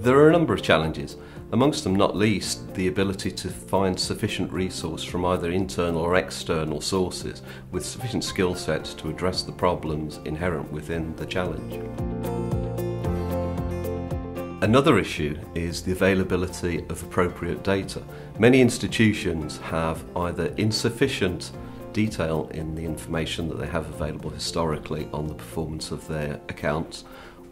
There are a number of challenges, amongst them not least the ability to find sufficient resource from either internal or external sources with sufficient skill sets to address the problems inherent within the challenge. Another issue is the availability of appropriate data. Many institutions have either insufficient detail in the information that they have available historically on the performance of their accounts,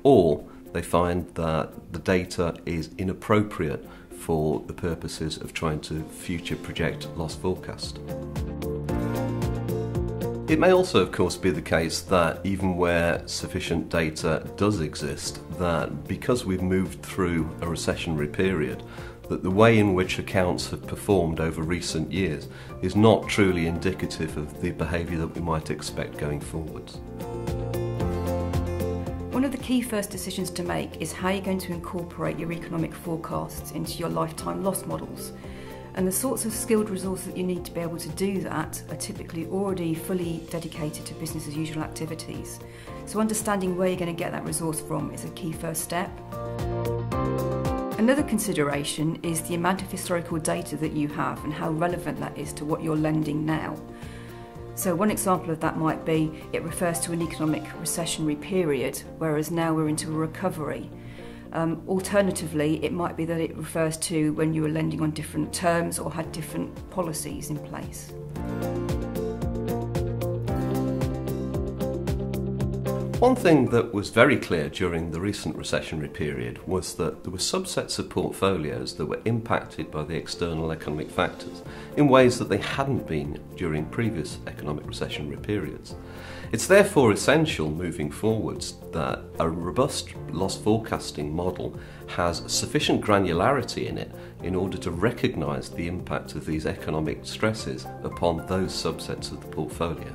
or they find that the data is inappropriate for the purposes of trying to future project loss forecast. It may also, of course, be the case that even where sufficient data does exist, that because we've moved through a recessionary period, that the way in which accounts have performed over recent years is not truly indicative of the behaviour that we might expect going forwards. One of the key first decisions to make is how you're going to incorporate your economic forecasts into your lifetime loss models. And the sorts of skilled resources that you need to be able to do that are typically already fully dedicated to business as usual activities. So understanding where you're going to get that resource from is a key first step. Another consideration is the amount of historical data that you have and how relevant that is to what you're lending now. So one example of that might be it refers to an economic recessionary period, whereas now we're into a recovery. Alternatively, it might be that it refers to when you were lending on different terms or had different policies in place. One thing that was very clear during the recent recessionary period was that there were subsets of portfolios that were impacted by the external economic factors in ways that they hadn't been during previous economic recessionary periods. It's therefore essential moving forwards that a robust loss forecasting model has sufficient granularity in it in order to recognise the impact of these economic stresses upon those subsets of the portfolio.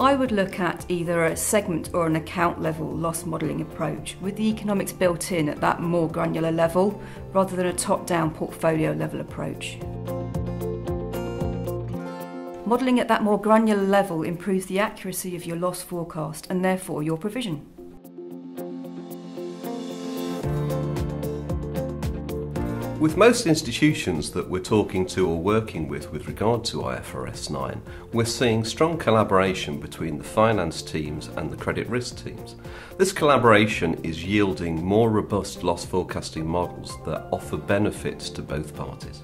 I would look at either a segment or an account level loss modelling approach with the economics built in at that more granular level rather than a top-down portfolio level approach. Modelling at that more granular level improves the accuracy of your loss forecast and therefore your provision. With most institutions that we're talking to or working with regard to IFRS 9, we're seeing strong collaboration between the finance teams and the credit risk teams. This collaboration is yielding more robust loss forecasting models that offer benefits to both parties.